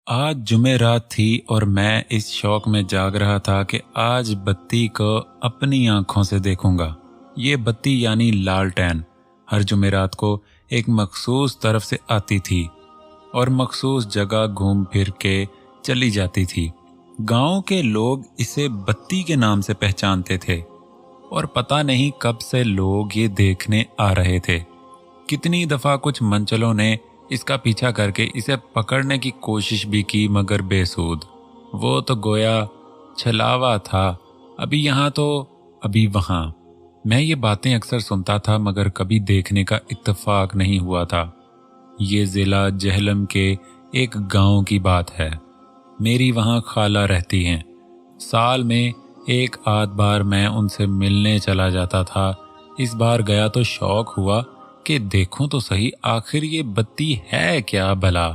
आज जुमेरात थी और मैं इस शौक में जाग रहा था कि आज बत्ती को अपनी आंखों से देखूंगा। ये बत्ती यानी लालटेन हर जुमेरात को एक मखसूस तरफ से आती थी और मखसूस जगह घूम फिर के चली जाती थी। गांव के लोग इसे बत्ती के नाम से पहचानते थे और पता नहीं कब से लोग ये देखने आ रहे थे। कितनी दफा कुछ मंचलों ने इसका पीछा करके इसे पकड़ने की कोशिश भी की, मगर बेसूद। वो तो गोया छलावा था, अभी यहाँ तो अभी वहाँ। मैं ये बातें अक्सर सुनता था मगर कभी देखने का इत्तेफाक नहीं हुआ था। ये जिला जहलम के एक गांव की बात है। मेरी वहाँ खाला रहती हैं। साल में एक आध बार मैं उनसे मिलने चला जाता था। इस बार गया तो शौक हुआ कि देखूं तो सही आखिर ये बत्ती है क्या भला।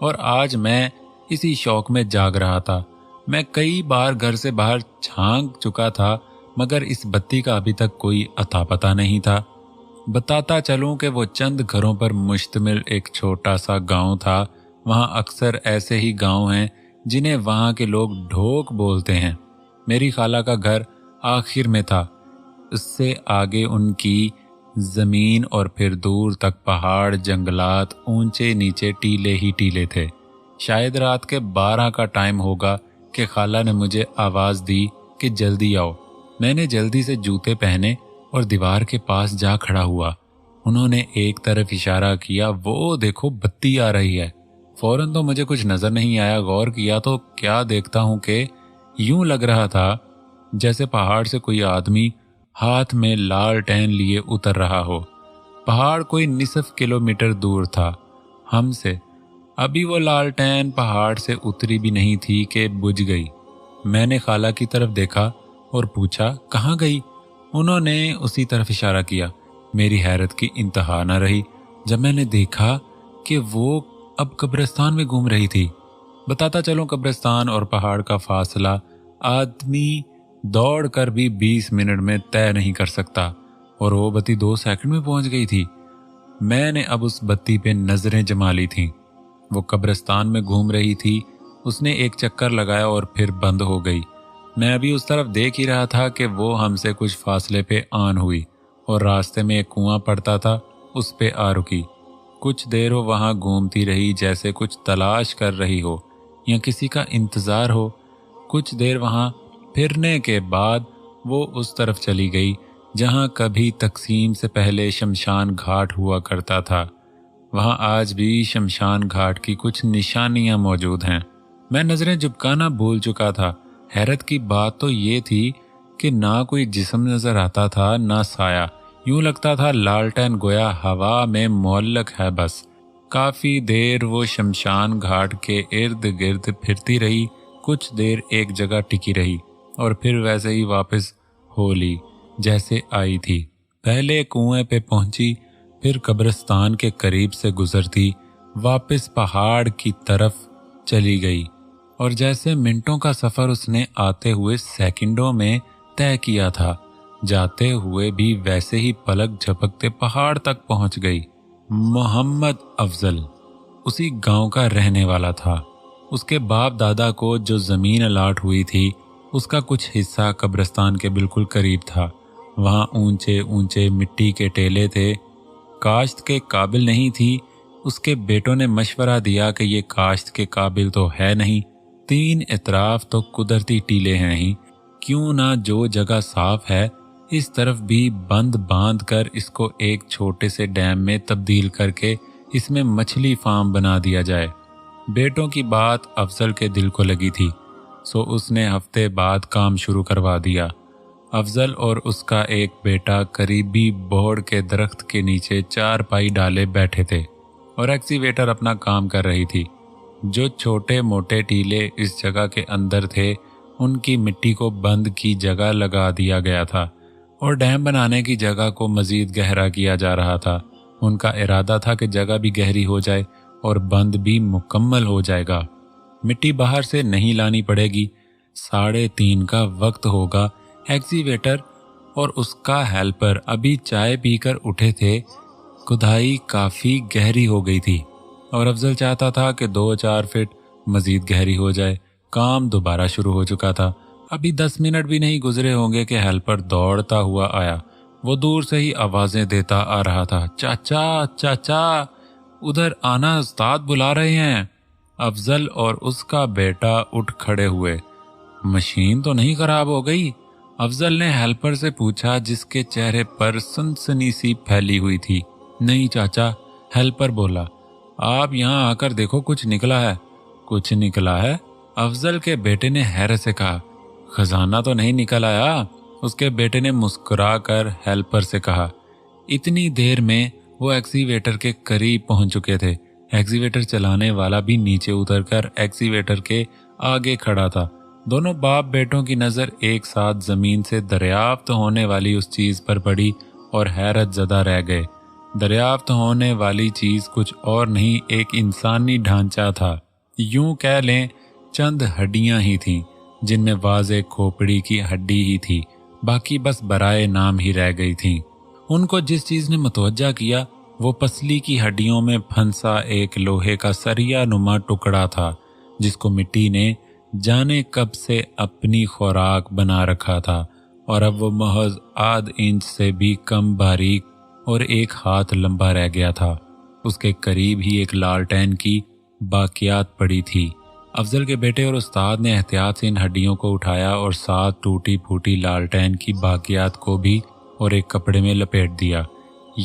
और आज मैं इसी शौक में जाग रहा था। मैं कई बार घर से बाहर झांक चुका था मगर इस बत्ती का अभी तक कोई अता पता नहीं था। बताता चलूं कि वो चंद घरों पर मुश्तमिल एक छोटा सा गांव था। वहाँ अक्सर ऐसे ही गांव हैं जिन्हें वहाँ के लोग ढोक बोलते हैं। मेरी खाला का घर आखिर में था। उससे आगे उनकी जमीन और फिर दूर तक पहाड़, जंगलात, ऊंचे नीचे टीले ही टीले थे। शायद रात के 12 का टाइम होगा कि खाला ने मुझे आवाज दी कि जल्दी आओ। मैंने जल्दी से जूते पहने और दीवार के पास जा खड़ा हुआ। उन्होंने एक तरफ इशारा किया, वो देखो बत्ती आ रही है। फौरन तो मुझे कुछ नजर नहीं आया। गौर किया तो क्या देखता हूं कि यूं लग रहा था जैसे पहाड़ से कोई आदमी हाथ में लालटेन लिए उतर रहा हो। पहाड़ कोई निसफ किलोमीटर दूर था हमसे। अभी वो लालटेन पहाड़ से उतरी भी नहीं थी कि बुझ गई। मैंने खाला की तरफ देखा और पूछा, कहाँ गई? उन्होंने उसी तरफ इशारा किया। मेरी हैरत की इंतहा न रही जब मैंने देखा कि वो अब कब्रिस्तान में घूम रही थी। बताता चलूं, कब्रिस्तान और पहाड़ का फासला आदमी दौड़कर भी 20 मिनट में तय नहीं कर सकता और वो बत्ती 2 सेकंड में पहुंच गई थी। मैंने अब उस बत्ती पे नजरें जमा ली थीं। वो कब्रिस्तान में घूम रही थी। उसने एक चक्कर लगाया और फिर बंद हो गई। मैं अभी उस तरफ देख ही रहा था कि वो हमसे कुछ फासले पे आन हुई और रास्ते में एक कुआं पड़ता था, उस पे आ रुकी। कुछ देर वो वहां घूमती रही जैसे कुछ तलाश कर रही हो या किसी का इंतजार हो। कुछ देर वहां फिरने के बाद वो उस तरफ चली गई जहां कभी तकसीम से पहले शमशान घाट हुआ करता था। वहां आज भी शमशान घाट की कुछ निशानियां मौजूद हैं। मैं नजरें झुकाना भूल चुका था। हैरत की बात तो ये थी कि ना कोई जिस्म नजर आता था ना साया। यूं लगता था लालटेन गोया हवा में मुअल्लक है बस। काफी देर वो शमशान घाट के इर्द गिर्द फिरती रही। कुछ देर एक जगह टिकी रही और फिर वैसे ही वापस हो ली जैसे आई थी। पहले कुएं पे पहुंची, फिर कब्रिस्तान के करीब से गुजरती वापस पहाड़ की तरफ चली गई और जैसे मिनटों का सफर उसने आते हुए सेकंडों में तय किया था, जाते हुए भी वैसे ही पलक झपकते पहाड़ तक पहुंच गई। मोहम्मद अफजल उसी गांव का रहने वाला था। उसके बाप दादा को जो जमीन अलाट हुई थी उसका कुछ हिस्सा कब्रिस्तान के बिल्कुल करीब था। वहां ऊंचे ऊंचे मिट्टी के टेले थे। काश्त के काबिल नहीं थी। उसके बेटों ने मशवरा दिया कि ये काश्त के काबिल तो है नहीं, 3 इतराफ तो कुदरती टीले हैं ही, क्यों ना जो जगह साफ है इस तरफ भी बंद बांध कर इसको एक छोटे से डैम में तब्दील करके इसमें मछली फार्म बना दिया जाए। बेटों की बात अफजल के दिल को लगी थी, सो उसने हफ्ते बाद काम शुरू करवा दिया। अफजल और उसका एक बेटा करीबी बोहड़ के दरख्त के नीचे 4 पाई डाले बैठे थे और एक्सीवेटर अपना काम कर रही थी। जो छोटे मोटे टीले इस जगह के अंदर थे उनकी मिट्टी को बंद की जगह लगा दिया गया था और डैम बनाने की जगह को मजीद गहरा किया जा रहा था। उनका इरादा था कि जगह भी गहरी हो जाए और बंद भी मुकम्मल हो जाएगा। मिट्टी बाहर से नहीं लानी पड़ेगी। 3:30 का वक्त होगा। एक्सीवेटर और उसका हेल्पर अभी चाय पीकर उठे थे। खुदाई काफी गहरी हो गई थी और अफजल चाहता था कि 2-4 फीट مزید گہری ہو جائے۔ کام دوبارہ شروع ہو چکا تھا۔ ابھی 10 منٹ بھی نہیں گزرے ہوں گے کہ ہیلپر دوڑتا ہوا آیا۔ وہ دور سے ہی آوازیں دیتا آ رہا تھا، چاچا چاچا ادھر آنا، استاد بلا رہے ہیں۔ افضل اور اس کا بیٹا اٹھ کھڑے ہوئے۔ مشین تو نہیں خراب ہو گئی؟ افضل نے ہیلپر سے پوچھا، جس کے چہرے پر سنسنی سی پھیلی ہوئی تھی۔ نہیں چاچا، ہیلپر بولا۔ آپ یہاں آ کر دیکھو، کچھ نکلا ہے۔ کچھ نکلا ہے؟ افضل کے بیٹے نے حیرت سے کہا۔ خزانہ تو نہیں نکل آیا؟ اس کے بیٹے نے مسکرا کر ہیلپر سے کہا۔ اتنی دیر میں وہ ایکسیویٹر کے قریب پہنچ چکے تھے۔ ایکسیویٹر چلانے والا بھی نیچے اتر کر ایکسیویٹر کے آگے کھڑا تھا۔ دونوں باپ بیٹوں کی نظر ایک ساتھ زمین سے دریافت ہونے والی اس چیز پر پڑی اور حیرت زدہ رہ گئے۔ دریافت ہونے والی چیز کچھ اور نہیں، ایک انسانی ڈھانچہ تھا۔ یوں کہہ لیں چند ہڈیاں ہی تھیں، جن میں واضح کھوپڑی کی ہڈی ہی تھی، باقی بس برائے نام ہی رہ گئی تھیں۔ ان کو جس چیز نے متوجہ کیا وہ پسلی کی ہڈیوں میں پھنسا ایک لوہے کا سریا نما ٹکڑا تھا، جس کو مٹی نے جانے کب سے اپنی خوراک بنا رکھا تھا، اور اب وہ محض آدھ انچ سے بھی کم باریک اور ایک ہاتھ لمبا رہ گیا تھا۔ اس کے قریب ہی ایک لالٹین کی باقیات پڑی تھی۔ افضل کے بیٹے اور استاد نے احتیاط سے ان ہڈیوں کو اٹھایا اور ساتھ ٹوٹی پھوٹی لالٹین کی باقیات کو بھی اور ایک کپڑے میں لپیٹ دیا۔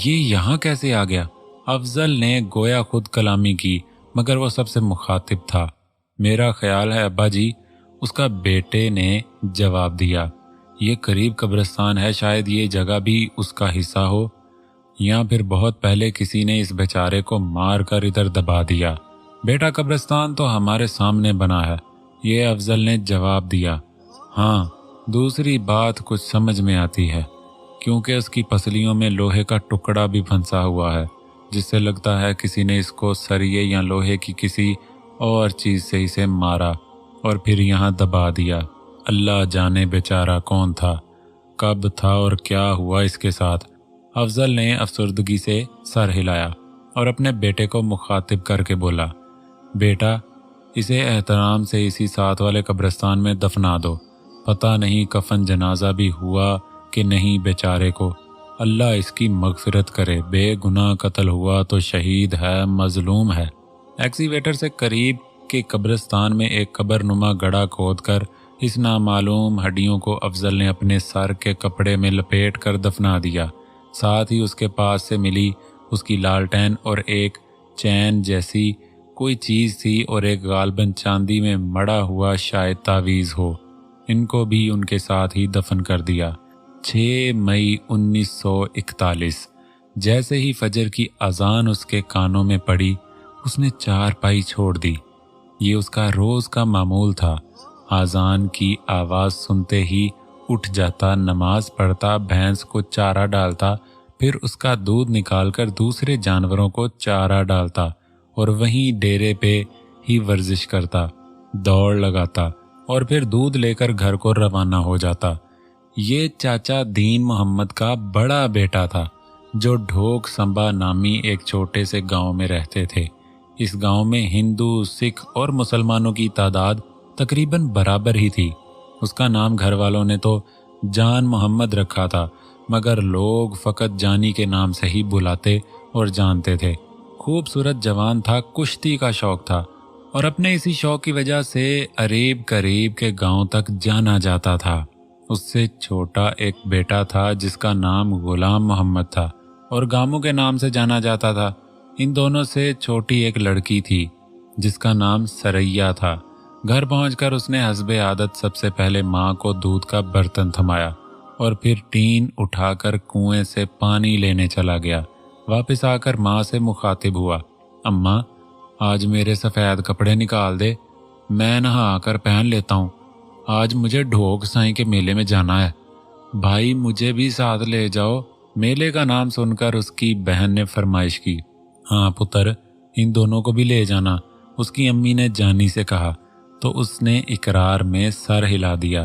یہ یہاں کیسے آ گیا؟ افضل نے گویا خود کلامی کی، مگر وہ سب سے مخاطب تھا۔ میرا خیال ہے ابا جی، اس کا بیٹے نے جواب دیا، یہ قریب قبرستان ہے، شاید یہ جگہ بھی اس کا حصہ ہو، یا پھر بہت پہلے کسی نے اس بیچارے کو مار کر ادھر دبا دیا۔ بیٹا قبرستان تو ہمارے سامنے بنا ہے، یہ افضل نے جواب دیا۔ ہاں، دوسری بات کچھ سمجھ میں آتی ہے، کیونکہ اس کی پسلیوں میں لوہے کا ٹکڑا بھی پھنسا ہوا ہے، جس سے لگتا ہے کسی نے اس کو سریے یا لوہے کی کسی اور چیز سے اسے مارا اور پھر یہاں دبا دیا۔ اللہ جانے بیچارہ کون تھا، کب تھا اور کیا ہوا اس کے ساتھ۔ افضل نے افسردگی سے سر ہلایا اور اپنے بیٹے کو مخاطب کر کے بولا، بیٹا اسے احترام سے اسی ساتھ والے قبرستان میں دفنا دو، پتہ نہیں کفن جنازہ بھی ہوا کہ نہیں بیچارے کو، اللہ اس کی مغفرت کرے، بے گناہ قتل ہوا تو شہید ہے، مظلوم ہے۔ ایکسیویٹر سے قریب کے قبرستان میں ایک قبر نما گڑھا کھود کر اس نامعلوم ہڈیوں کو افضل نے اپنے سر کے کپڑے میں لپیٹ کر دفنا دیا۔ ساتھ ہی اس کے پاس سے ملی اس کی لالٹین اور ایک چین جیسی کوئی چیز تھی اور ایک غالباً چاندی میں مڑا ہوا شاید تعویذ ہو، ان کو بھی ان کے ساتھ ہی دفن کر دیا۔ 6 مئی 1941 جیسے ہی فجر کی اذان اس کے کانوں میں پڑی، اس نے چارپائی چھوڑ دی۔ یہ اس کا روز کا معمول تھا۔ اذان کی آواز سنتے ہی اٹھ جاتا، نماز پڑھتا، بھینس کو چارہ ڈالتا، پھر اس کا دودھ نکال کر دوسرے جانوروں کو چارہ ڈالتا اور وہیں ڈیرے پہ ہی ورزش کرتا، دوڑ لگاتا اور پھر دودھ لے کر گھر کو روانہ ہو جاتا۔ یہ چاچا دین محمد کا بڑا بیٹا تھا، جو ڈھوک سمبا نامی ایک چھوٹے سے گاؤں میں رہتے تھے۔ اس گاؤں میں ہندو، سکھ اور مسلمانوں کی تعداد تقریباً برابر ہی تھی۔ اس کا نام گھر والوں نے تو جان محمد رکھا تھا، مگر لوگ فقط جانی کے نام سے ہی بلاتے اور جانتے تھے۔ خوبصورت جوان تھا، کشتی کا شوق تھا، اور اپنے اسی شوق کی وجہ سے قریب قریب کے گاؤں تک جانا جاتا تھا۔ اس سے چھوٹا ایک بیٹا تھا جس کا نام غلام محمد تھا اور گاموں کے نام سے جانا جاتا تھا۔ ان دونوں سے چھوٹی ایک لڑکی تھی جس کا نام سریا تھا۔ گھر پہنچ کر اس نے حسب عادت سب سے پہلے ماں کو دودھ کا برتن تھمایا اور پھر ٹین اٹھا کر کنویں سے پانی لینے چلا گیا۔ واپس آ کر ماں سے مخاطب ہوا، اماں آج میرے سفید کپڑے نکال دے، میں نہا کر پہن لیتا ہوں، آج مجھے ڈھوک سائیں کے میلے میں جانا ہے، بھائی مجھے بھی ساتھ لے جاؤ۔ میلے کا نام سن کر اس کی بہن نے فرمائش کی، ہاں پتر ان دونوں کو بھی لے جانا، اس کی امی نے جانی سے کہا، تو اس نے اقرار میں سر ہلا دیا۔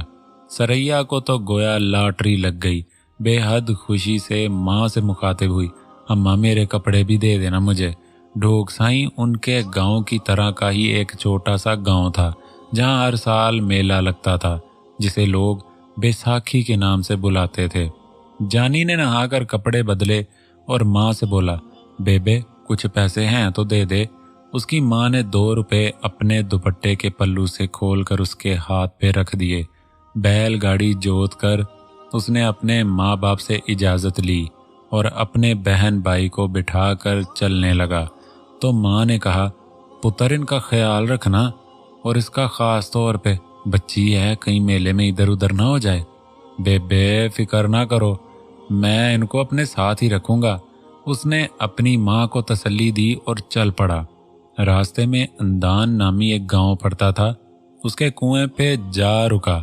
سریا کو تو گویا لاٹری لگ گئی، بے حد خوشی سے ماں سے مخاطب ہوئی، اماں میرے کپڑے بھی دے دینا مجھے، ढोकसाई उनके गांव की तरह का ही एक छोटा सा गांव था जहां हर साल मेला लगता था, जिसे लोग बैसाखी के नाम से बुलाते थे। जानी ने नहाकर कपड़े बदले और माँ से बोला, बेबे कुछ पैसे हैं तो दे दे। उसकी माँ ने 2 रुपए अपने दुपट्टे के पल्लू से खोलकर उसके हाथ पे रख दिए। बैलगाड़ी जोत कर उसने अपने माँ बाप से इजाज़त ली और अपने बहन भाई को बिठाकर चलने लगा। तो माँ ने कहा, पुत्र इनका ख्याल रखना और इसका ख़ास तौर पे बच्ची है, कहीं मेले में इधर उधर ना हो जाए। बेबे फिक्र ना करो, मैं इनको अपने साथ ही रखूंगा। उसने अपनी माँ को तसल्ली दी और चल पड़ा। रास्ते में अंदान नामी एक गांव पड़ता था। उसके कुएं पे जा रुका,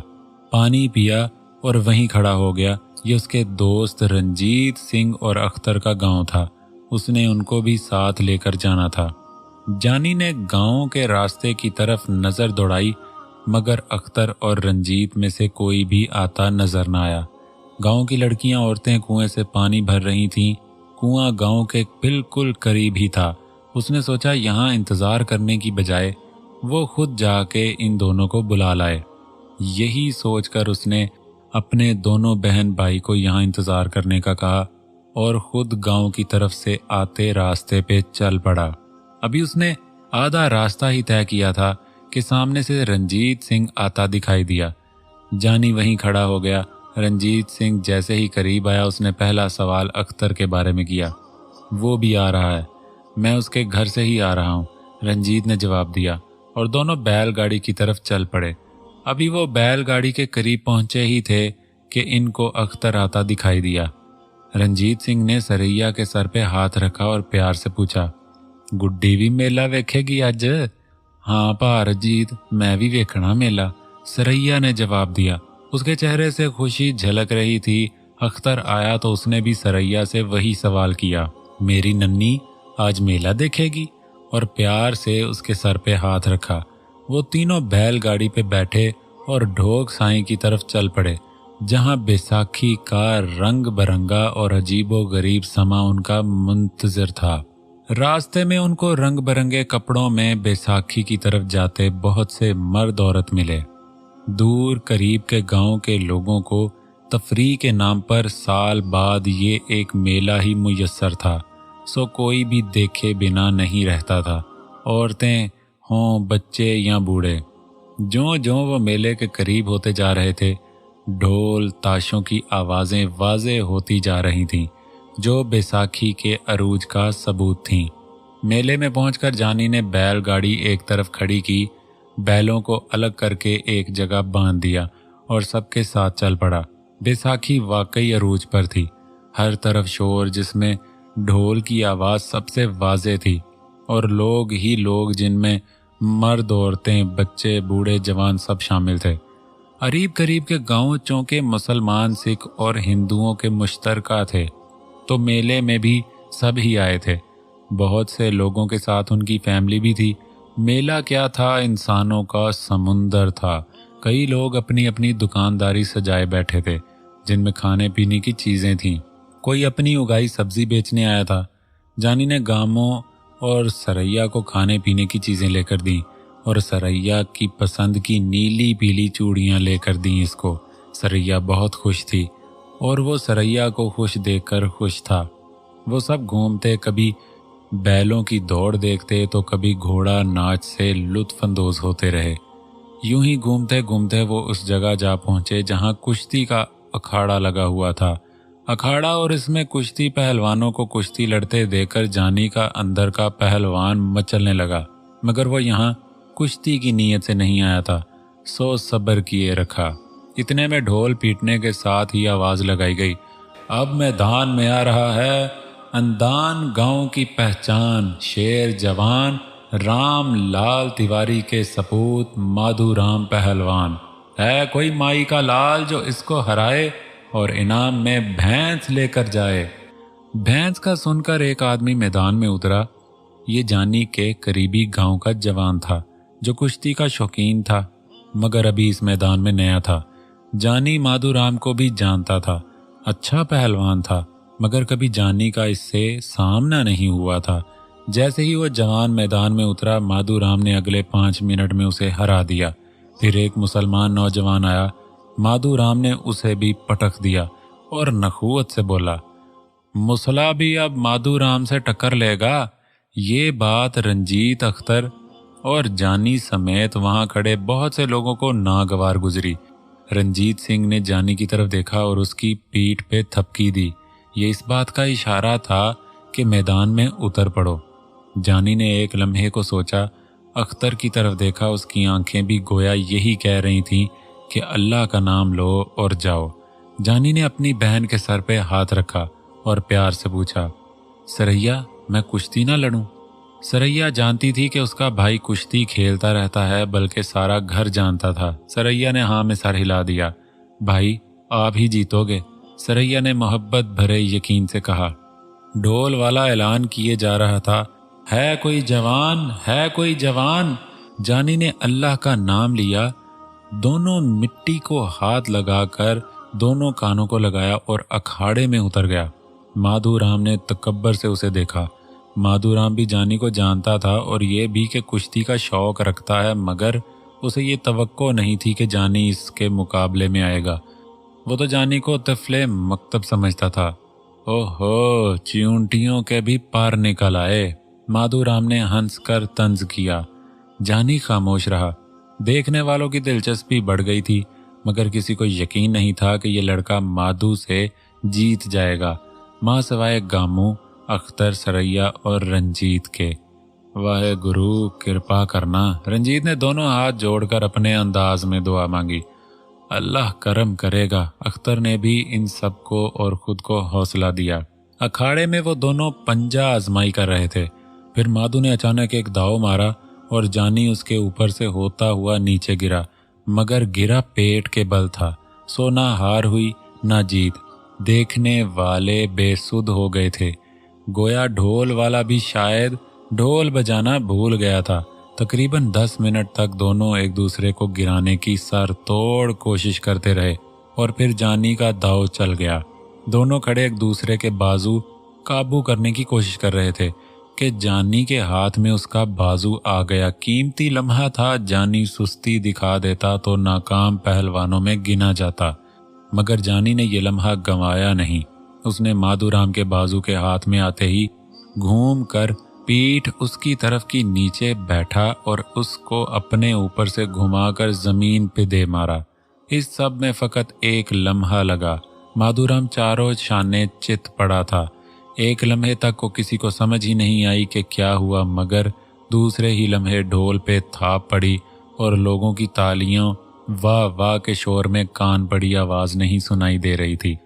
पानी पिया और वहीं खड़ा हो गया। ये उसके दोस्त रंजीत सिंह और अख्तर का गांव था। उसने उनको भी साथ लेकर जाना था। जानी ने गांव के रास्ते की तरफ नजर दौड़ाई, मगर अख्तर और रंजीत में से कोई भी आता नजर न आया। गांव की लड़कियां औरतें कुएं से पानी भर रही थीं। कुआं गांव के बिल्कुल करीब ही था। उसने सोचा यहाँ इंतजार करने की बजाय वो खुद जाके इन दोनों को बुला लाए। यही सोचकर उसने अपने दोनों बहन भाई को यहाँ इंतजार करने का कहा और खुद गांव की तरफ से आते रास्ते पे चल पड़ा। अभी उसने आधा रास्ता ही तय किया था कि सामने से रंजीत सिंह आता दिखाई दिया। जानी वहीं खड़ा हो गया। रंजीत सिंह जैसे ही करीब आया, उसने पहला सवाल अख्तर के बारे में किया। वो भी आ रहा है, मैं उसके घर से ही आ रहा हूँ, रंजीत ने जवाब दिया और दोनों बैलगाड़ी की तरफ चल पड़े। अभी वो बैलगाड़ी के करीब पहुंचे ही थे कि इनको अख्तर आता दिखाई दिया। रंजीत सिंह ने सरैया के सर पे हाथ रखा और प्यार से पूछा, गुड्डी भी मेला वेखेगी अज? हाँ भा रंजीत, मैं भी वेखना मेला, सरैया ने जवाब दिया। उसके चेहरे से खुशी झलक रही थी। अख्तर आया तो उसने भी सरैया से वही सवाल किया, मेरी नन्नी आज मेला देखेगी? और प्यार से उसके सर पे हाथ रखा। वो तीनों बैलगाड़ी पे बैठे और ढोक साईं की तरफ चल पड़े, जहां बैसाखी का रंग बरंगा और अजीबो गरीब समा उनका मुंतजर था। रास्ते में उनको रंग बरंगे कपड़ों में बैसाखी की तरफ जाते बहुत से मर्द औरत मिले। दूर करीब के गांव के लोगों को तफरीह के नाम पर साल बाद ये एक मेला ही मुयस्सर था, सो कोई भी देखे बिना नहीं रहता था, औरतें हों बच्चे या बूढ़े। ज्यों ज्यों वो मेले के करीब होते जा रहे थे, ढोल ताशों की आवाज़ें वाज़े होती जा रही थीं, जो बैसाखी के अरूज का सबूत थीं। मेले में पहुंचकर जानी ने बैलगाड़ी एक तरफ खड़ी की, बैलों को अलग करके एक जगह बांध दिया और सबके साथ चल पड़ा। बैसाखी वाकई अरूज पर थी। हर तरफ शोर, जिसमें ढोल की आवाज़ सबसे वाज़े थी, और लोग ही लोग, जिनमें मर्द औरतें बच्चे बूढ़े जवान सब शामिल थे। करीब करीब के गांव चौके मुसलमान सिख और हिंदुओं के मुश्तरका थे, तो मेले में भी सब ही आए थे। बहुत से लोगों के साथ उनकी फैमिली भी थी। मेला क्या था, इंसानों का समुंदर था। कई लोग अपनी अपनी दुकानदारी सजाए बैठे थे, जिनमें खाने पीने की चीज़ें थीं। कोई अपनी उगाई सब्जी बेचने आया था। जानी ने गामों और सरैया को खाने पीने की चीज़ें लेकर दी और सरैया की पसंद की नीली पीली चूड़ियाँ लेकर दी इसको। सरैया बहुत खुश थी और वो सरैया को खुश देखकर खुश था। वो सब घूमते, कभी बैलों की दौड़ देखते तो कभी घोड़ा नाच से लुत्फ अंदोज होते रहे। यूं ही घूमते घूमते वो उस जगह जा पहुंचे जहां कुश्ती का अखाड़ा लगा हुआ था। अखाड़ा और इसमें कुश्ती पहलवानों को कुश्ती लड़ते देखकर जानी का अंदर का पहलवान मचलने लगा, मगर वो यहाँ कुश्ती की नीयत से नहीं आया था, सो सब्र किए रखा। इतने में ढोल पीटने के साथ ही आवाज लगाई गई, अब मैदान में आ रहा है अंदान गांव की पहचान, शेर जवान राम लाल तिवारी के सपूत माधुराम पहलवान। है कोई माई का लाल जो इसको हराए और इनाम में भैंस लेकर जाए। भैंस का सुनकर एक आदमी मैदान में उतरा। ये जानी के करीबी गांव का जवान था, जो कुश्ती का शौकीन था, मगर अभी इस मैदान में नया था। जानी माधुराम को भी जानता था। अच्छा पहलवान था, मगर कभी जानी का इससे सामना नहीं हुआ था। जैसे ही वो जवान मैदान में उतरा, माधो राम ने अगले 5 मिनट में उसे हरा दिया। फिर एक मुसलमान नौजवान आया, माधो राम ने उसे भी पटक दिया और नखुवत से बोला, मुसला भी अब माधो राम से टक्कर लेगा। ये बात रंजीत, अख्तर और जानी समेत वहां खड़े बहुत से लोगों को नागवार गुजरी। रंजीत सिंह ने जानी की तरफ देखा और उसकी पीठ पे थपकी दी। ये इस बात का इशारा था कि मैदान में उतर पड़ो। जानी ने एक लम्हे को सोचा, अख्तर की तरफ देखा। उसकी आंखें भी गोया यही कह रही थीं कि अल्लाह का नाम लो और जाओ। जानी ने अपनी बहन के सर पे हाथ रखा और प्यार से पूछा, सरैया, मैं कुश्ती ना लड़ूं? सरैया जानती थी कि उसका भाई कुश्ती खेलता रहता है, बल्कि सारा घर जानता था। सरैया ने हाँ में सर हिला दिया। भाई, आप ही जीतोगे, सरैया ने मोहब्बत भरे यकीन से कहा। ढोल वाला ऐलान किए जा रहा था, है कोई जवान, है कोई जवान। जानी ने अल्लाह का नाम लिया, दोनों मिट्टी को हाथ लगाकर दोनों कानों को लगाया और अखाड़े में उतर गया। माधो राम ने तकब्बर से उसे देखा। माधो राम भी जानी को जानता था और ये भी कि कुश्ती का शौक रखता है, मगर उसे ये तवक्को नहीं थी कि जानी इसके मुकाबले में आएगा। वो तो जानी को तफले मकतब समझता था। ओहो, चींटियों के भी पार निकल आए, माधो राम ने हंस कर तंज किया। जानी खामोश रहा। देखने वालों की दिलचस्पी बढ़ गई थी, मगर किसी को यकीन नहीं था कि ये लड़का माधो से जीत जाएगा, मां सवाए गामू, अख्तर, सरैया और रंजीत के। वाहे गुरु, कृपा करना। रंजीत ने दोनों हाथ जोड़कर अपने अंदाज में दुआ मांगी। अल्लाह करम करेगा। अख्तर ने भी इन सब को और खुद को हौसला दिया। अखाड़े में वो दोनों पंजा आजमाई कर रहे थे। फिर माधो ने अचानक एक दाव मारा और जानी उसके ऊपर से होता हुआ नीचे गिरा, मगर गिरा पेट के बल था। सो ना हार हुई ना जीत। देखने वाले बेसुध हो गए थे। गोया ढोल वाला भी शायद ढोल बजाना भूल गया था। तकरीबन 10 मिनट तक दोनों एक दूसरे को गिराने की सर तोड़ कोशिश करते रहे और फिर जानी का दाव चल गया। दोनों खड़े एक दूसरे के बाजू काबू करने की कोशिश कर रहे थे कि जानी के हाथ में उसका बाजू आ गया। कीमती लम्हा था। जानी सुस्ती दिखा देता तो नाकाम पहलवानों में गिना जाता, मगर जानी ने ये लम्हा गंवाया नहीं। उसने माधो राम के बाजू के हाथ में आते ही घूम कर पीठ उसकी तरफ की नीचे बैठा और उसको अपने ऊपर से घुमाकर जमीन पे दे मारा। इस सब में फकत एक लम्हा लगा। माधो राम चारों शाने चित पड़ा था। एक लम्हे तक को किसी को समझ ही नहीं आई कि क्या हुआ, मगर दूसरे ही लम्हे ढोल पे थाप पड़ी और लोगों की तालियों वाह वाह के शोर में कान पड़ी आवाज नहीं सुनाई दे रही थी।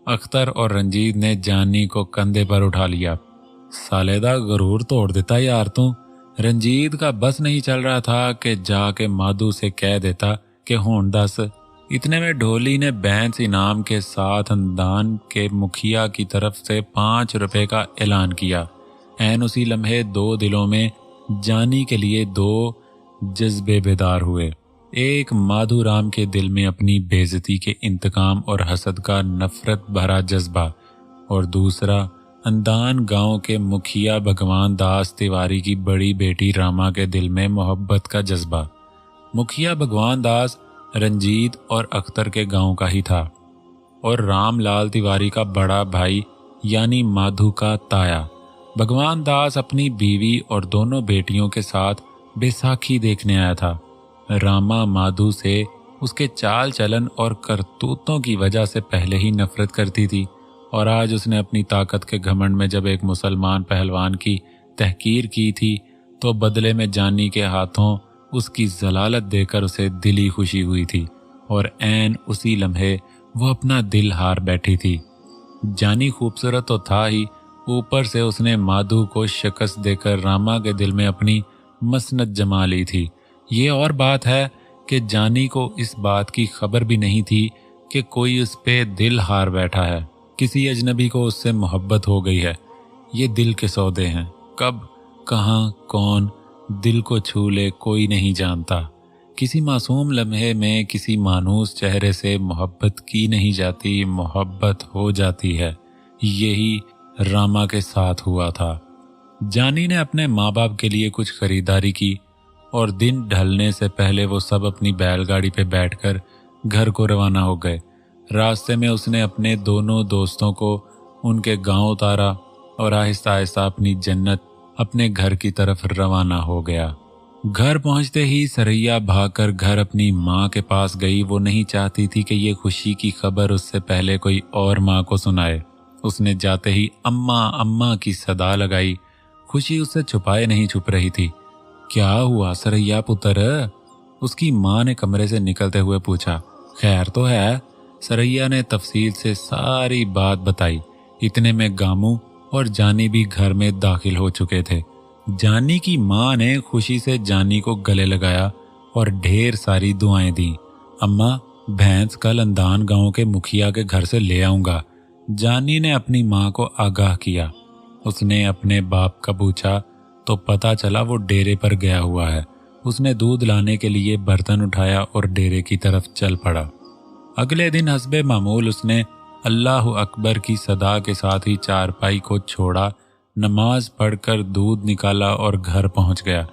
अख्तर और रंजीत ने जानी को कंधे पर उठा लिया। सालेदा गरूर तोड़ देता यार तू। रंजीत का बस नहीं चल रहा था कि जाके माधो से कह देता कि हुण दस। इतने में ढोली ने बैंस इनाम के साथ अंदान के मुखिया की तरफ से 5 रुपए का ऐलान किया। ऐन उसी लम्हे दो दिलों में जानी के लिए 2 जज्बे बेदार हुए। एक माधो राम के दिल में अपनी बेइज्जती के इंतकाम और हसद का नफरत भरा जज्बा, और दूसरा अंदान गांव के मुखिया भगवान दास तिवारी की बड़ी बेटी रामा के दिल में मोहब्बत का जज्बा। मुखिया भगवान दास रंजीत और अख्तर के गांव का ही था और रामलाल तिवारी का बड़ा भाई यानी माधो का ताया। भगवान दास अपनी बीवी और दोनों बेटियों के साथ बैसाखी देखने आया था। रामा माधो से उसके चाल चलन और करतूतों की वजह से पहले ही नफरत करती थी, और आज उसने अपनी ताकत के घमंड में जब एक मुसलमान पहलवान की तहकीर की थी तो बदले में जानी के हाथों उसकी जलालत देकर उसे दिली खुशी हुई थी, और ऐन उसी लम्हे वो अपना दिल हार बैठी थी। जानी खूबसूरत तो था ही, ऊपर से उसने माधो को शिकस्त देकर रामा के दिल में अपनी मसनद जमा ली थी। ये और बात है कि जानी को इस बात की खबर भी नहीं थी कि कोई उस पे दिल हार बैठा है। किसी अजनबी को उससे मोहब्बत हो गई है। ये दिल के सौदे हैं, कब कहाँ कौन दिल को छू ले कोई नहीं जानता। किसी मासूम लम्हे में किसी मानूस चेहरे से मोहब्बत की नहीं जाती, मोहब्बत हो जाती है। यही रामा के साथ हुआ था। जानी ने अपने माँ बाप के लिए कुछ खरीदारी की और दिन ढलने से पहले वो सब अपनी बैलगाड़ी पे बैठकर घर को रवाना हो गए। रास्ते में उसने अपने दोनों दोस्तों को उनके गांव उतारा और आहिस्ता आहिस्ता अपनी जन्नत अपने घर की तरफ रवाना हो गया। घर पहुंचते ही सरैया भागकर घर अपनी माँ के पास गई। वो नहीं चाहती थी कि ये खुशी की खबर उससे पहले कोई और माँ को सुनाए। उसने जाते ही अम्मा अम्मा की सदा लगाई। खुशी उससे छुपाए नहीं छुप रही थी। क्या हुआ सरैया पुत्र? उसकी माँ ने कमरे से निकलते हुए पूछा। खैर तो है? सरैया ने तफसील से सारी बात बताई। इतने में गामू और जानी भी घर में दाखिल हो चुके थे। जानी की माँ ने खुशी से जानी को गले लगाया और ढेर सारी दुआएं दी। अम्मा, भैंस कल अंदान गांव के मुखिया के घर से ले आऊंगा, जानी ने अपनी माँ को आगाह किया। उसने अपने बाप का पूछा तो पता चला वो डेरे पर गया हुआ है। उसने दूध लाने के लिए बर्तन उठाया और डेरे की तरफ चल पड़ा। अगले दिन हस्बे मामूल उसने अल्लाह अकबर की सदा के साथ ही चारपाई को छोड़ा, नमाज पढ़कर दूध निकाला और घर पहुंच गया।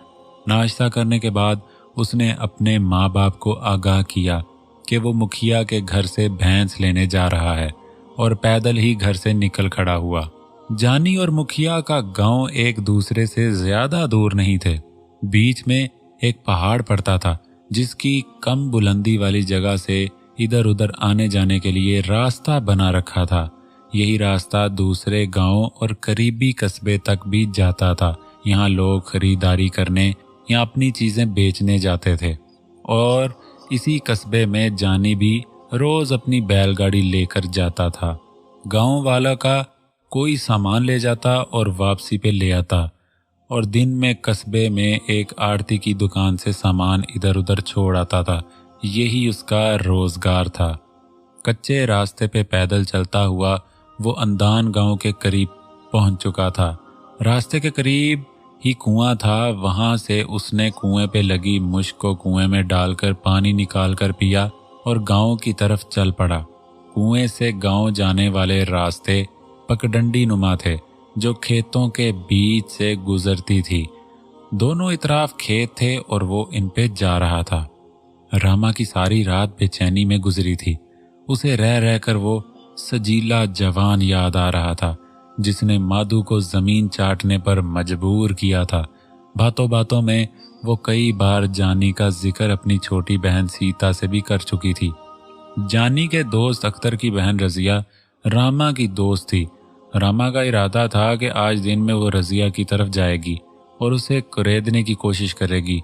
नाश्ता करने के बाद उसने अपने माँ बाप को आगाह किया कि वो मुखिया के घर से भैंस लेने जा रहा है और पैदल ही घर से निकल खड़ा हुआ। जानी और मुखिया का गांव एक दूसरे से ज्यादा दूर नहीं थे। बीच में एक पहाड़ पड़ता था जिसकी कम बुलंदी वाली जगह से इधर उधर आने जाने के लिए रास्ता बना रखा था। यही रास्ता दूसरे गांवों और करीबी कस्बे तक भी जाता था। यहाँ लोग खरीदारी करने या अपनी चीजें बेचने जाते थे और इसी कस्बे में जानी भी रोज अपनी बैलगाड़ी लेकर जाता था। गांव वाला का कोई सामान ले जाता और वापसी पे ले आता और दिन में कस्बे में एक आड़ती की दुकान से सामान इधर उधर छोड़ आता था। यही उसका रोजगार था। कच्चे रास्ते पे पैदल चलता हुआ वो अंदान गांव के करीब पहुंच चुका था। रास्ते के करीब ही कुआं था। वहां से उसने कुएं पे लगी मुश्क को कुएं में डालकर पानी निकालकर पिया और गांव की तरफ चल पड़ा। कुएं से गांव जाने वाले रास्ते पगडंडी नुमा थे जो खेतों के बीच से गुजरती थी। दोनों इतराफ खेत थे और वो इन पे जा रहा था। रामा की सारी रात बेचैनी में गुजरी थी। उसे रह रहकर वो सजीला जवान याद आ रहा था जिसने माधु को जमीन चाटने पर मजबूर किया था। बातों बातों में वो कई बार जानी का जिक्र अपनी छोटी बहन सीता से भी कर चुकी थी। जानी के दोस्त अख्तर की बहन रजिया रामा की दोस्त थी। रामा का इरादा था कि आज दिन में वो रजिया की तरफ जाएगी और उसे कुरेदने की कोशिश करेगी।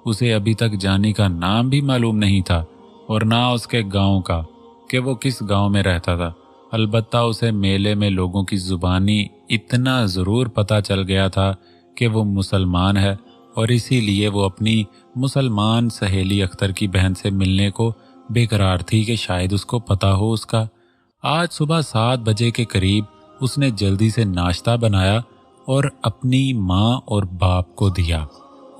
उसे अभी तक जानी का नाम भी मालूम नहीं था और ना उसके गांव का कि वो किस गांव में रहता था। अलबत्ता उसे मेले में लोगों की जुबानी इतना ज़रूर पता चल गया था कि वो मुसलमान है और इसीलिए वो अपनी मुसलमान सहेली अख्तर की बहन से मिलने को बेकरार थी कि शायद उसको पता हो उसका। आज सुबह 7 बजे के करीब उसने जल्दी से नाश्ता बनाया और अपनी माँ और बाप को दिया।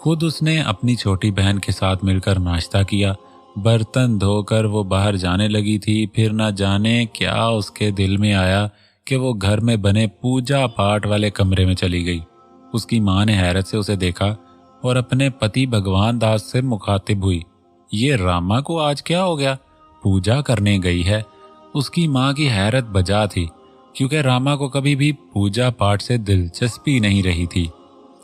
खुद उसने अपनी छोटी बहन के साथ मिलकर नाश्ता किया। बर्तन धोकर वो बाहर जाने लगी थी। फिर न जाने क्या उसके दिल में आया कि वो घर में बने पूजा पाठ वाले कमरे में चली गई। उसकी माँ ने हैरत से उसे देखा और अपने पति भगवान दास से मुखातिब हुई। ये रामा को आज क्या हो गया? पूजा करने गई है। उसकी माँ की हैरत बजा थी क्योंकि रामा को कभी भी पूजा पाठ से दिलचस्पी नहीं रही थी।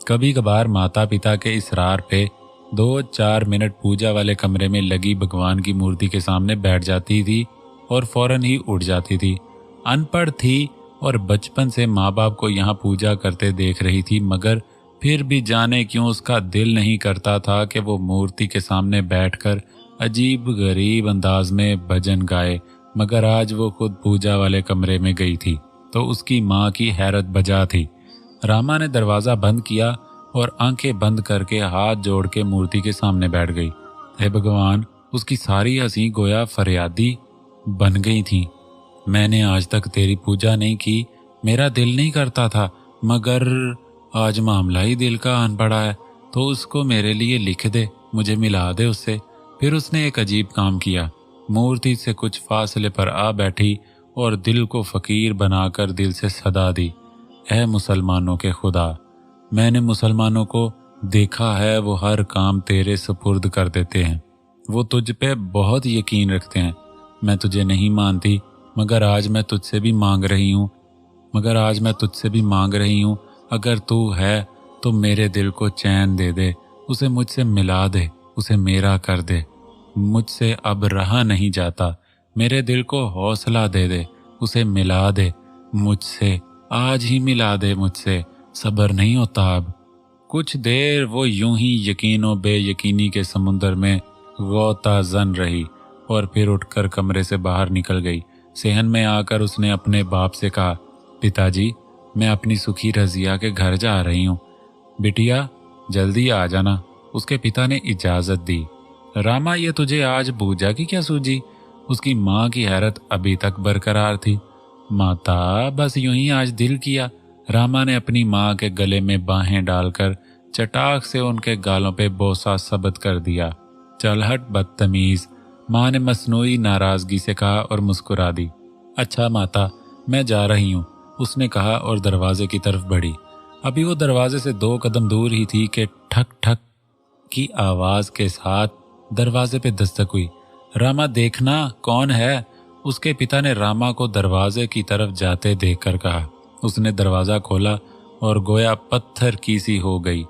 कभी कभार माता पिता के इसरार पे 2-4 मिनट पूजा वाले कमरे में लगी भगवान की मूर्ति के सामने बैठ जाती थी और फौरन ही उठ जाती थी। अनपढ़ थी और बचपन से माँ बाप को यहाँ पूजा करते देख रही थी, मगर फिर भी जाने क्यों उसका दिल नहीं करता था कि वो मूर्ति के सामने बैठकर अजीब गरीब अंदाज में भजन गाए। मगर आज वो खुद पूजा वाले कमरे में गई थी तो उसकी माँ की हैरत बजा थी। रामा ने दरवाज़ा बंद किया और आंखें बंद करके हाथ जोड़ के मूर्ति के सामने बैठ गई। हे भगवान, उसकी सारी हंसी गोया फरियादी बन गई थी। मैंने आज तक तेरी पूजा नहीं की, मेरा दिल नहीं करता था, मगर आज मामला ही दिल का आन पड़ा है तो उसको मेरे लिए लिख दे, मुझे मिला दे उससे। फिर उसने एक अजीब काम किया। मूर्ति से कुछ फासले पर आ बैठी और दिल को फकीर बनाकर दिल से सदा दी, ऐ मुसलमानों के खुदा, मैंने मुसलमानों को देखा है, वो हर काम तेरे सुपुर्द कर देते हैं। वो तुझ पे बहुत यकीन रखते हैं। मैं तुझे नहीं मानती, मगर आज मैं तुझसे भी मांग रही हूँ, अगर तू है तो मेरे दिल को चैन दे दे, उसे मुझसे मिला दे, उसे मेरा कर दे। मुझसे अब रहा नहीं जाता, मेरे दिल को हौसला दे दे, उसे मिला दे मुझसे, आज ही मिला दे मुझसे, सब्र नहीं होता अब। कुछ देर वो यूं ही यकीनों बेयकीनी के समुंदर में गौता जन रही और फिर उठकर कमरे से बाहर निकल गई। सेहन में आकर उसने अपने बाप से कहा, पिताजी, मैं अपनी सुखी रजिया के घर जा रही हूँ, बिटिया जल्दी आ जाना। उसके पिता ने इजाजत दी। रामा, ये तुझे आज पूजा की क्या सूझी? उसकी माँ की हैरत अभी तक बरकरार थी। माता, बस यूं ही आज दिल किया। रामा ने अपनी माँ के गले में बाहें डालकर चटाक से उनके गालों पे बोसा सबत कर दिया। चल हट बदतमीज, माँ ने मसनूई नाराजगी से कहा और मुस्कुरा दी। अच्छा माता, मैं जा रही हूँ, उसने कहा और दरवाजे की तरफ बढ़ी। अभी वो दरवाजे से 2 कदम दूर ही थी कि ठक ठक की आवाज के साथ दरवाजे पे दस्तक हुई। रामा, देखना कौन है? उसके पिता ने रामा को दरवाजे की तरफ जाते देखकर कहा। उसने दरवाजा खोला और गोया पत्थर की सी हो गई।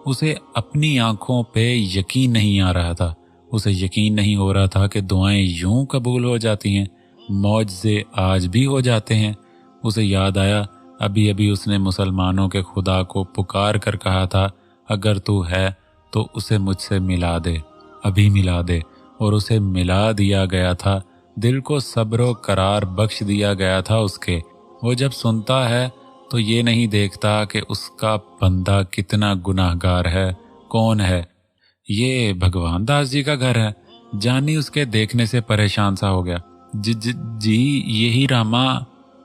उसे अपनी आंखों पे यकीन नहीं आ रहा था। उसे यकीन नहीं हो रहा था कि दुआएं यूं कबूल हो जाती हैं, मौजज़े आज भी हो जाते हैं। उसे याद आया, अभी अभी उसने मुसलमानों के खुदा को पुकार कर कहा था, अगर तू है तो उसे मुझसे मिला दे, अभी मिला दे। और उसे मिला दिया गया था। दिल को सब्र करार बख्श दिया गया था उसके। वो जब सुनता है तो ये नहीं देखता कि उसका बंदा कितना गुनाहगार है। कौन है? ये भगवान दास जी का घर है। जानी उसके देखने से परेशान सा हो गया। जी यही रामा।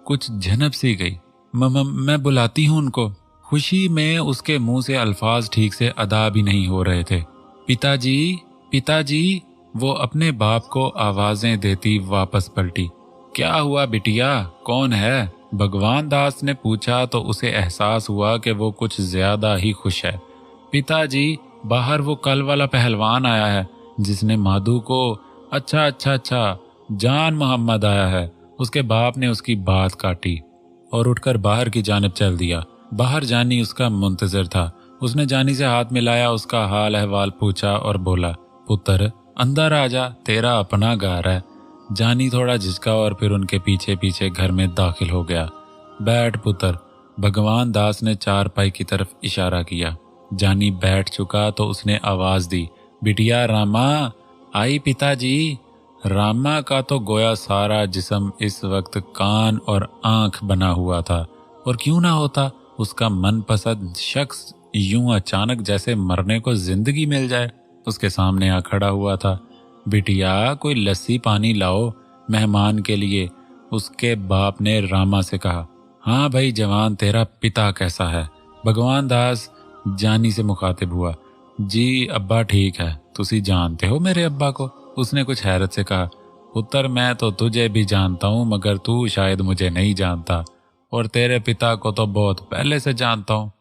कुछ झनप सी गई। मैं बुलाती हूँ उनको। खुशी में उसके मुंह से अल्फाज ठीक से अदा भी नहीं हो रहे थे। पिताजी, पिताजी, वो अपने बाप को आवाजें देती वापस पलटी। क्या हुआ बिटिया, कौन है? भगवान दास ने पूछा तो उसे एहसास हुआ कि वो कुछ ज्यादा ही खुश है। पिताजी, बाहर वो कल वाला पहलवान आया है जिसने माधु को। अच्छा, जान मोहम्मद आया है। उसके बाप ने उसकी बात काटी और उठकर बाहर की जानिब चल दिया। बाहर जानी उसका मुंतजर था। उसने जानी से हाथ मिलाया, उसका हाल अहवाल पूछा और बोला, पुत्र अंदर आजा, तेरा अपना घर है। जानी थोड़ा झिझका और फिर उनके पीछे पीछे घर में दाखिल हो गया। बैठ पुत्र, भगवान दास ने चारपाई की तरफ इशारा किया। जानी बैठ चुका तो उसने आवाज दी, बिटिया रामा आई। पिताजी। रामा का तो गोया सारा जिस्म इस वक्त कान और आंख बना हुआ था। और क्यों ना होता, उसका मनपसंद शख्स यूं अचानक जैसे मरने को जिंदगी मिल जाए उसके सामने आ खड़ा हुआ था। बिटिया, कोई लस्सी पानी लाओ मेहमान के लिए, उसके बाप ने रामा से कहा। हाँ भाई जवान, तेरा पिता कैसा है? भगवान दास जानी से मुखातिब हुआ। जी अब्बा ठीक है, तुसी जानते हो मेरे अब्बा को? उसने कुछ हैरत से कहा। पुत्र, मैं तो तुझे भी जानता हूँ, मगर तू शायद मुझे नहीं जानता, और तेरे पिता को तो बहुत पहले से जानता हूँ।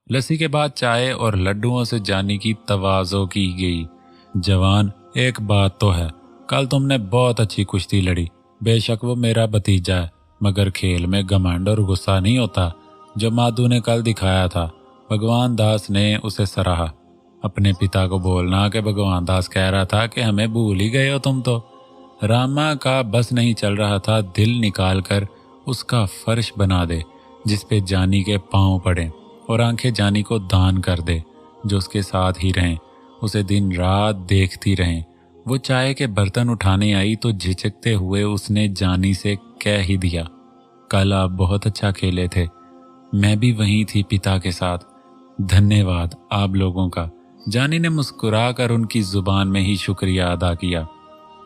लस्सी के बाद चाय और लड्डुओं से जानी की तवाज़ो की गई। जवान, एक बात तो है, कल तुमने बहुत अच्छी कुश्ती लड़ी। बेशक वो मेरा भतीजा है, मगर खेल में घमंड और गुस्सा नहीं होता, जो माधु ने कल दिखाया था। भगवान दास ने उसे सराहा। अपने पिता को बोलना कि भगवान दास कह रहा था कि हमें भूल ही गए हो तुम तो। रामा का बस नहीं चल रहा था, दिल निकाल कर उसका फर्श बना दे जिस पे जानी के पांव पड़े, और आंखें जानी को दान कर दे जो उसके साथ ही रहें, उसे दिन रात देखती रहें। वो चाय के बर्तन उठाने आई तो झिझकते हुए उसने जानी से कह ही दिया, कल आप बहुत अच्छा खेले थे, मैं भी वहीं थी पिता के साथ, धन्यवाद आप लोगों का। जानी ने मुस्कुरा कर उनकी जुबान में ही शुक्रिया अदा किया।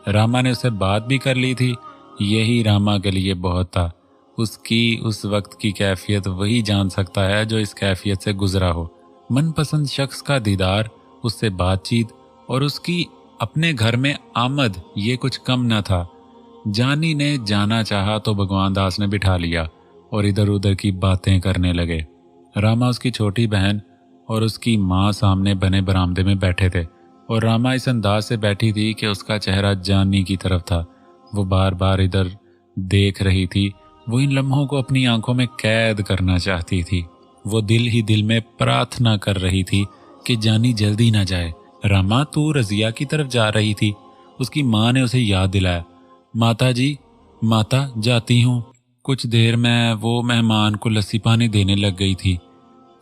रामा ने उससे बात भी कर ली थी, यही रामा के लिए बहुत था। उसकी उस वक्त की कैफियत वही जान सकता है जो इस कैफियत से गुजरा हो। मनपसंद शख्स का दीदार, उससे बातचीत और उसकी अपने घर में आमद, ये कुछ कम न था। जानी ने जाना चाहा तो भगवान दास ने बिठा लिया और इधर उधर की बातें करने लगे। रामा उसकी छोटी बहन और उसकी माँ सामने बने बरामदे में बैठे थे और रामा इस अंदाज से बैठी थी कि उसका चेहरा जानी की तरफ था। वो बार बार इधर देख रही थी। वो इन लम्हों को अपनी आंखों में कैद करना चाहती थी। वो दिल ही दिल में प्रार्थना कर रही थी कि जानी जल्दी ना जाए। रामा, तू रजिया की तरफ जा रही थी। उसकी माँ ने उसे याद दिलाया। माता जी, माता, जाती हूँ। कुछ देर में वो मेहमान को लस्सी पानी देने लग गई थी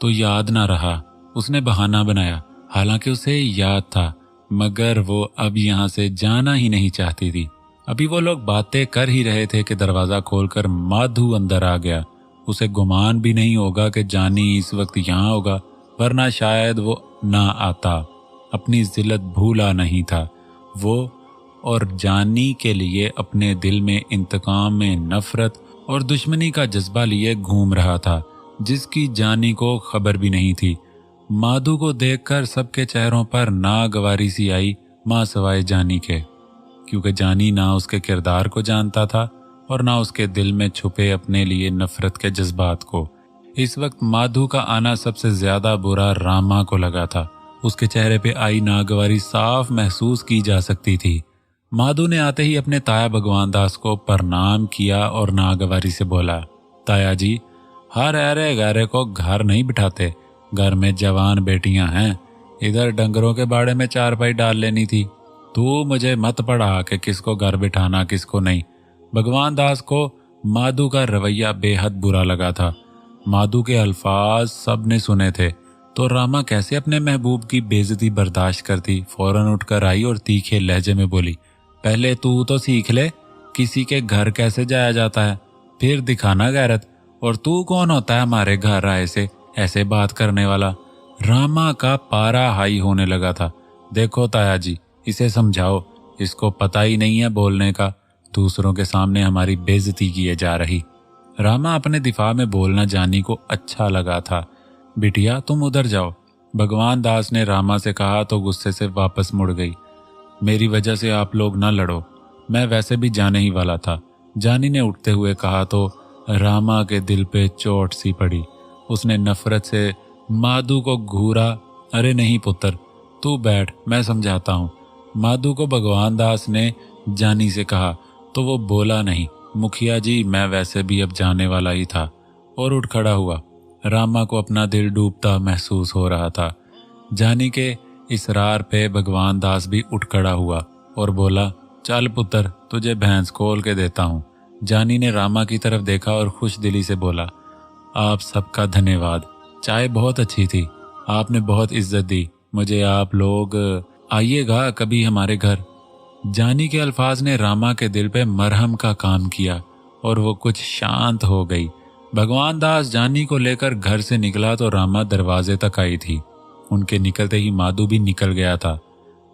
तो याद ना रहा। उसने बहाना बनाया। हालांकि उसे याद था, मगर वो अब यहाँ से जाना ही नहीं चाहती थी। अभी वो लोग बातें कर ही रहे थे कि दरवाजा खोलकर माधु अंदर आ गया। उसे गुमान भी नहीं होगा कि जानी इस वक्त यहाँ होगा, वरना शायद वो ना आता। अपनी जिल्लत भूला नहीं था वो, और जानी के लिए अपने दिल में इंतकाम में नफरत और दुश्मनी का जज्बा लिए घूम रहा था, जिसकी जानी को खबर भी नहीं थी। माधु को देखकर सबके चेहरों पर नागवारी सी आई, मां सवाए जानी के, क्योंकि जानी ना उसके किरदार को जानता था और ना उसके दिल में छुपे अपने लिए नफरत के जज्बात को। इस वक्त माधु का आना सबसे ज्यादा बुरा रामा को लगा था। उसके चेहरे पे आई नागवारी साफ महसूस की जा सकती थी। माधु ने आते ही अपने ताया भगवान दास को प्रणाम किया और नागवारी से बोला, ताया जी, हर अरे गारे को घर नहीं बिठाते। घर में जवान बेटियां हैं। इधर डंगरों के बाड़े में चारपाई डाल लेनी थी। तू मुझे मत पढ़ा कि किसको घर बिठाना किसको नहीं। भगवान दास को माधु का रवैया बेहद बुरा लगा था। माधु के अल्फाज सब ने सुने थे तो रामा कैसे अपने महबूब की बेइज्जती बर्दाश्त करती। फौरन उठकर आई और तीखे लहजे में बोली, पहले तू तो सीख ले किसी के घर कैसे जाया जाता है, फिर दिखाना गैरत। और तू कौन होता है हमारे घर आए से ऐसे बात करने वाला। रामा का पारा हाई होने लगा था। देखो ताया जी, इसे समझाओ, इसको पता ही नहीं है बोलने का। दूसरों के सामने हमारी बेइज्जती किए जा रही। रामा अपने दिफा में बोलना जानी को अच्छा लगा था। बिटिया, तुम उधर जाओ, भगवान दास ने रामा से कहा तो गुस्से से वापस मुड़ गई। मेरी वजह से आप लोग ना लड़ो, मैं वैसे भी जाने ही वाला था। जानी ने उठते हुए कहा तो रामा के दिल पे चोट सी पड़ी। उसने नफरत से माधु को घूरा। अरे नहीं पुत्र, तू बैठ, मैं समझाता हूँ। माधु को भगवान दास ने जानी से कहा तो वो बोला नहीं। मुखिया जी, मैं वैसे भी अब जाने वाला ही था, और उठ खड़ा हुआ। रामा को अपना दिल डूबता महसूस हो रहा था। जानी के इसरार पे भगवान दास भी उठ खड़ा हुआ और बोला, चल पुत्र, तुझे भैंस खोल के देता हूँ। जानी ने रामा की तरफ देखा और खुश दिली से बोला, आप सबका धन्यवाद। चाय बहुत अच्छी थी, आपने बहुत इज्जत दी मुझे। आप लोग आइएगा कभी हमारे घर। जानी के अल्फाज ने रामा के दिल पे मरहम का काम किया और वो कुछ शांत हो गई। भगवान दास जानी को लेकर घर से निकला तो रामा दरवाजे तक आई थी। उनके निकलते ही माधु भी निकल गया था।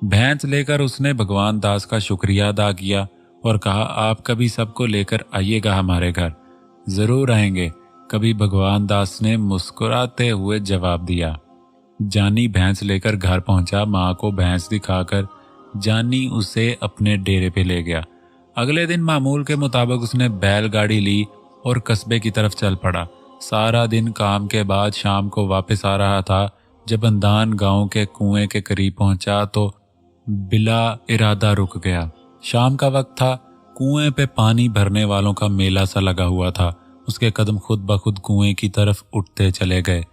भैंस लेकर उसने भगवान दास का शुक्रिया अदा किया और कहा, आप कभी सबको लेकर आइएगा हमारे घर। जरूर आएंगे कभी, भगवान दास ने मुस्कुराते हुए जवाब दिया। जानी भैंस लेकर घर पहुंचा। माँ को भैंस दिखाकर जानी उसे अपने डेरे पे ले गया। अगले दिन मामूल के मुताबिक उसने बैलगाड़ी ली और कस्बे की तरफ चल पड़ा। सारा दिन काम के बाद शाम को वापस आ रहा था। जब अंदान गांव के कुएं के करीब पहुंचा तो बिला इरादा रुक गया। शाम का वक्त था। कुएं पे पानी भरने वालों का मेला सा लगा हुआ था। उसके कदम खुद ब खुद कुएं की तरफ उठते चले गए।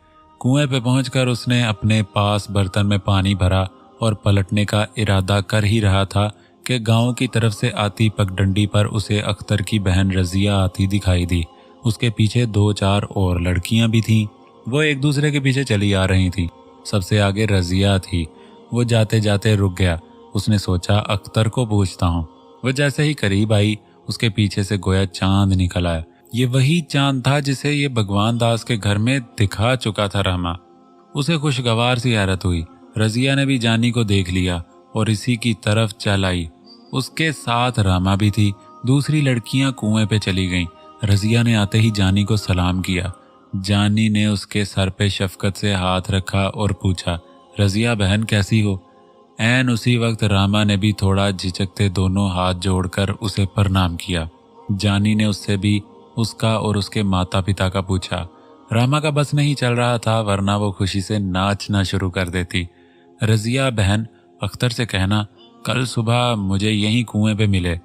कुएं पे पहुंचकर उसने अपने पास बर्तन में पानी भरा और पलटने का इरादा कर ही रहा था कि गांव की तरफ से आती पगडंडी पर उसे अख्तर की बहन रजिया आती दिखाई दी। उसके पीछे 2-4 और लड़कियां भी थीं। वो एक दूसरे के पीछे चली आ रही थी। सबसे आगे रजिया थी। वो जाते जाते रुक गया। उसने सोचा, अख्तर को पूछता हूँ। वो जैसे ही करीब आई, उसके पीछे से गोया चांद निकल आया। ये वही चांद था जिसे ये भगवान दास के घर में दिखा चुका था रामा। उसे खुशगवार सी हैरत हुई। रजिया ने भी जानी को देख लिया और इसी की तरफ चल आई। उसके साथ रामा भी थी। दूसरी लड़कियां कुएं पे चली गईं। रजिया ने आते ही जानी को सलाम किया। जानी ने उसके सर पे शफकत से हाथ रखा और पूछा, रजिया बहन कैसी हो? ऐन उसी वक्त रामा ने भी थोड़ा झिझकते दोनों हाथ जोड़कर उसे प्रणाम किया। जानी ने उससे भी उसका और उसके माता पिता का पूछा। रामा का बस नहीं चल रहा था, वरना वो खुशी से नाचना शुरू कर देती। रजिया बहन अख्तर से कहना, कल सुबह मुझे यहीं कुएं पे मिले,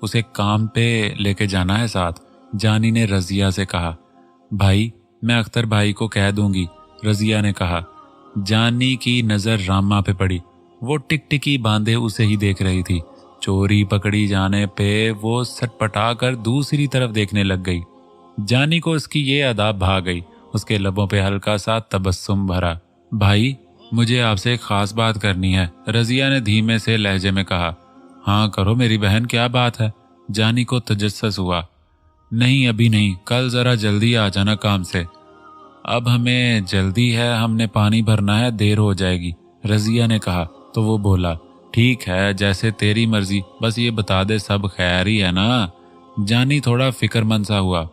उसे काम पे लेके जाना है साथ। जानी ने रजिया से कहा। भाई, मैं अख्तर भाई को कह दूंगी, रजिया ने कहा। जानी की नजर रामा पे पड़ी। वो टिकटिकी बांधे उसे ही देख रही थी। चोरी पकड़ी जाने पे वो सटपटा कर दूसरी तरफ देखने लग गई। जानी को उसकी ये अदा भा गई। उसके लबों पे हल्का सा तबस्सुम भरा। भाई, मुझे आपसे एक खास बात करनी है, रजिया ने धीमे से लहजे में कहा। हाँ करो मेरी बहन, क्या बात है? जानी को तजस्सुस हुआ। नहीं अभी नहीं, कल जरा जल्दी आ जाना काम से। अब हमें जल्दी है, हमने पानी भरना है, देर हो जाएगी, रजिया ने कहा। तो वो बोला, ठीक है जैसे तेरी मर्जी, बस ये बता दे सब खैर ही है ना? जानी थोड़ा फिक्रमंद सा हुआ।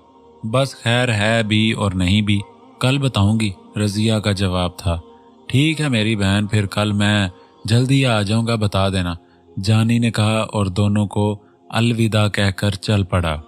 बस खैर है भी और नहीं भी, कल बताऊंगी, रजिया का जवाब था। ठीक है मेरी बहन, फिर कल मैं जल्दी आ जाऊंगा, बता देना, जानी ने कहा और दोनों को अलविदा कहकर चल पड़ा।